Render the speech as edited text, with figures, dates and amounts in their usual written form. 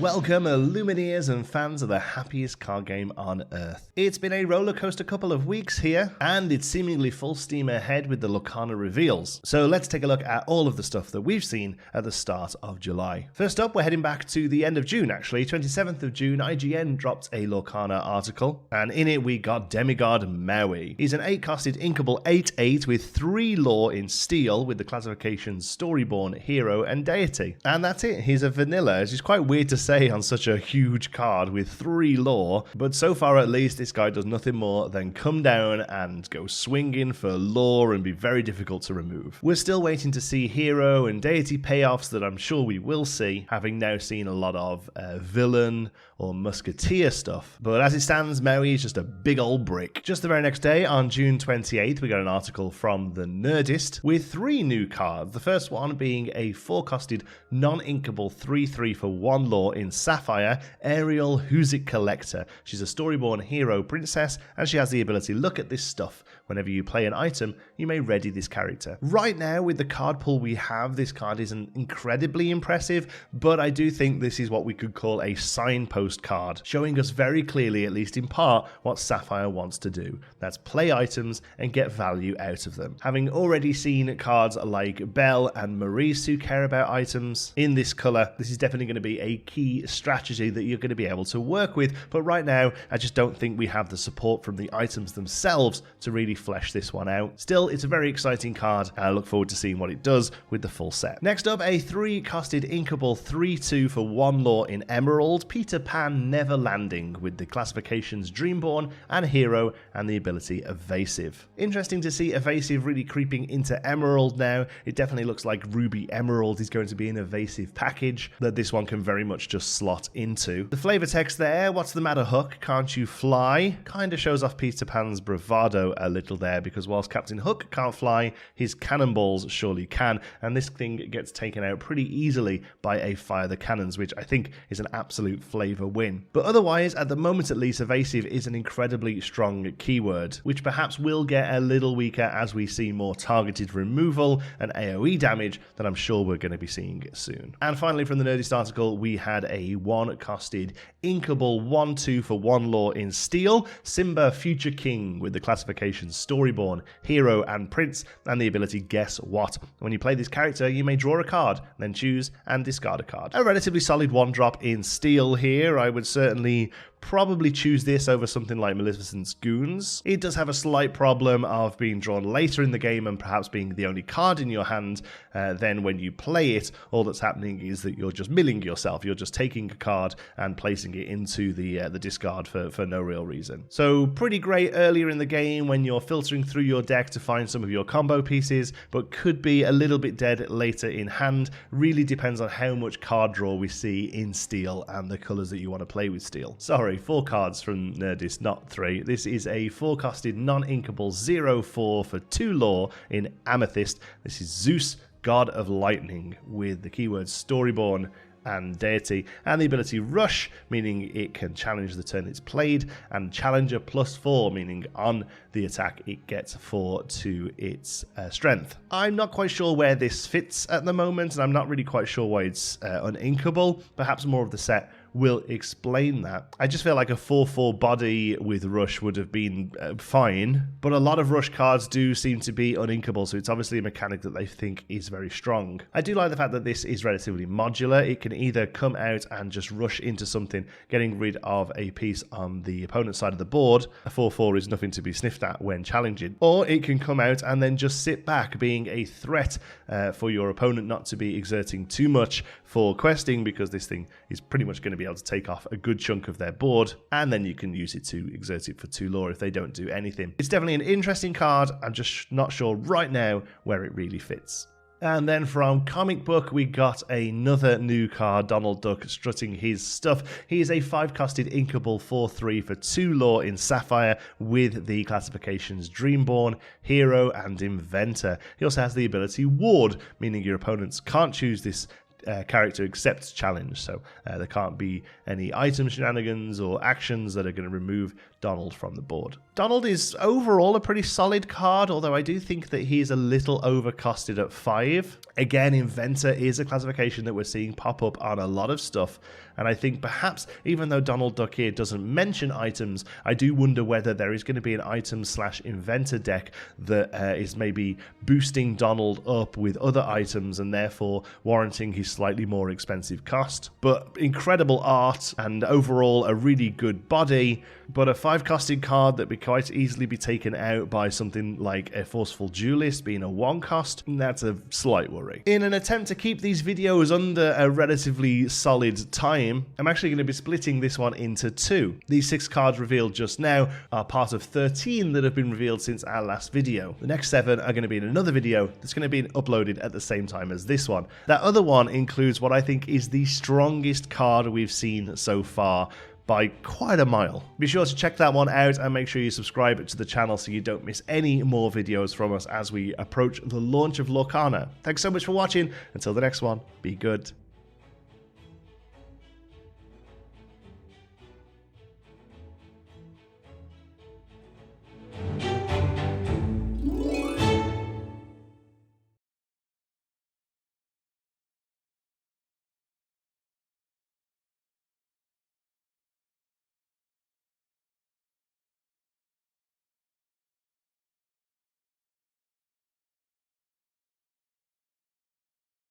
Welcome, Lumineers and fans of the happiest card game on Earth. It's been a rollercoaster couple of weeks here, and it's seemingly full steam ahead with the Lorcana reveals. So let's take a look at all of the stuff that we've seen at the start of July. First up, we're heading back to the end of June, actually. 27th of June, IGN dropped a Lorcana article, and in it we got Demigod Maui. He's an 8-costed inkable 8/8 with 3 lore in steel with the classifications Storyborn, Hero, and Deity. And that's it, he's a vanilla. It's quite weird to say on such a huge card with 3 lore, but so far at least this guy does nothing more than come down and go swinging for lore and be very difficult to remove. We're still waiting to see hero and deity payoffs that I'm sure we will see, having now seen a lot of villain or musketeer stuff, but as it stands, Maui is just a big old brick. Just the very next day, on June 28th, we got an article from The Nerdist with 3 new cards, the first one being a 4-costed non-inkable 3/3 for 1 lore in Sapphire, Ariel Who's It Collector. She's a Storyborn hero princess, and she has the ability, look at this stuff. Whenever you play an item, you may ready this character. Right now, with the card pool we have, this card isn't incredibly impressive, but I do think this is what we could call a signpost card, showing us very clearly, at least in part, what Sapphire wants to do. That's play items and get value out of them. Having already seen cards like Belle and Maurice who care about items in this colour, this is definitely going to be a key strategy that you're going to be able to work with, but right now, I just don't think we have the support from the items themselves to really flesh this one out. Still, it's a very exciting card, and I look forward to seeing what it does with the full set. Next up, a 3-costed inkable 3/2 for 1 lore in Emerald, Peter Pan Never Landing, with the classifications Dreamborn and Hero and the ability Evasive. Interesting to see Evasive really creeping into Emerald now. It definitely looks like Ruby Emerald is going to be an evasive package that this one can very much just slot into. The flavor text there, what's the matter Hook, can't you fly? Kind of shows off Peter Pan's bravado a little there, because whilst Captain Hook can't fly, his cannonballs surely can, and this thing gets taken out pretty easily by a Fire the Cannons, which I think is an absolute flavor win. But otherwise, at the moment at least, evasive is an incredibly strong keyword, which perhaps will get a little weaker as we see more targeted removal and AoE damage that I'm sure we're going to be seeing soon. And finally, from the Nerdist article, we had a 1-costed inkable 1/2 for 1 lore in steel, Simba Future King, with the classifications Storyborn, Hero, and Prince, and the ability Guess What. When you play this character, you may draw a card, then choose and discard a card. A relatively solid 1-drop in steel here. I would certainly probably choose this over something like Maleficent's Goons. It does have a slight problem of being drawn later in the game and perhaps being the only card in your hand. Then when you play it, all that's happening is that you're just milling yourself. You're just taking a card and placing it into the discard for no real reason. So pretty great earlier in the game when you're filtering through your deck to find some of your combo pieces, but could be a little bit dead later in hand. Really depends on how much card draw we see in steel and the colours that you want to play with steel. Sorry, 4 cards from Nerdist, not 3. This is a 4-costed non-inkable 0/4 for 2 lore in Amethyst. This is Zeus God of Lightning with the keywords Storyborn and Deity, and the ability Rush, meaning it can challenge the turn it's played, and Challenger +4, meaning on the attack it gets 4 to its strength. I'm not quite sure where this fits at the moment, and I'm not really quite sure why it's uninkable. Perhaps more of the set will explain that. I just feel like a 4/4 body with Rush would have been fine, but a lot of Rush cards do seem to be uninkable, so it's obviously a mechanic that they think is very strong. I do like the fact that this is relatively modular. It can either come out and just rush into something, getting rid of a piece on the opponent's side of the board. A 4/4 is nothing to be sniffed at when challenging. Or it can come out and then just sit back, being a threat for your opponent not to be exerting too much for questing, because this thing is pretty much going to be able to take off a good chunk of their board, and then you can use it to exert it for 2 lore if they don't do anything. It's definitely an interesting card. I'm just not sure right now where it really fits. And then from Comic Book, we got another new card, Donald Duck strutting his stuff. He is a 5-costed inkable 4/3 for 2 lore in Sapphire with the classifications Dreamborn, Hero, and Inventor. He also has the ability Ward, meaning your opponents can't choose this character accepts challenge, so there can't be any item shenanigans or actions that are going to remove Donald from the board. Donald is overall a pretty solid card, although I do think that he is a little overcosted at 5. Again, Inventor is a classification that we're seeing pop up on a lot of stuff, And I think perhaps, even though Donald Duck here doesn't mention items, I do wonder whether there is going to be an item/inventor deck that is maybe boosting Donald up with other items and therefore warranting his slightly more expensive cost. But incredible art and overall a really good body, but a 5-costed card that would quite easily be taken out by something like a Forceful Duelist being a 1-cost, that's a slight worry. In an attempt to keep these videos under a relatively solid time, I'm actually going to be splitting this one into 2. These 6 cards revealed just now are part of 13 that have been revealed since our last video. The next 7 are going to be in another video that's going to be uploaded at the same time as this one. That other one includes what I think is the strongest card we've seen so far, by quite a mile. Be sure to check that one out and make sure you subscribe to the channel so you don't miss any more videos from us as we approach the launch of Lorcana. Thanks so much for watching. Until the next one, be good.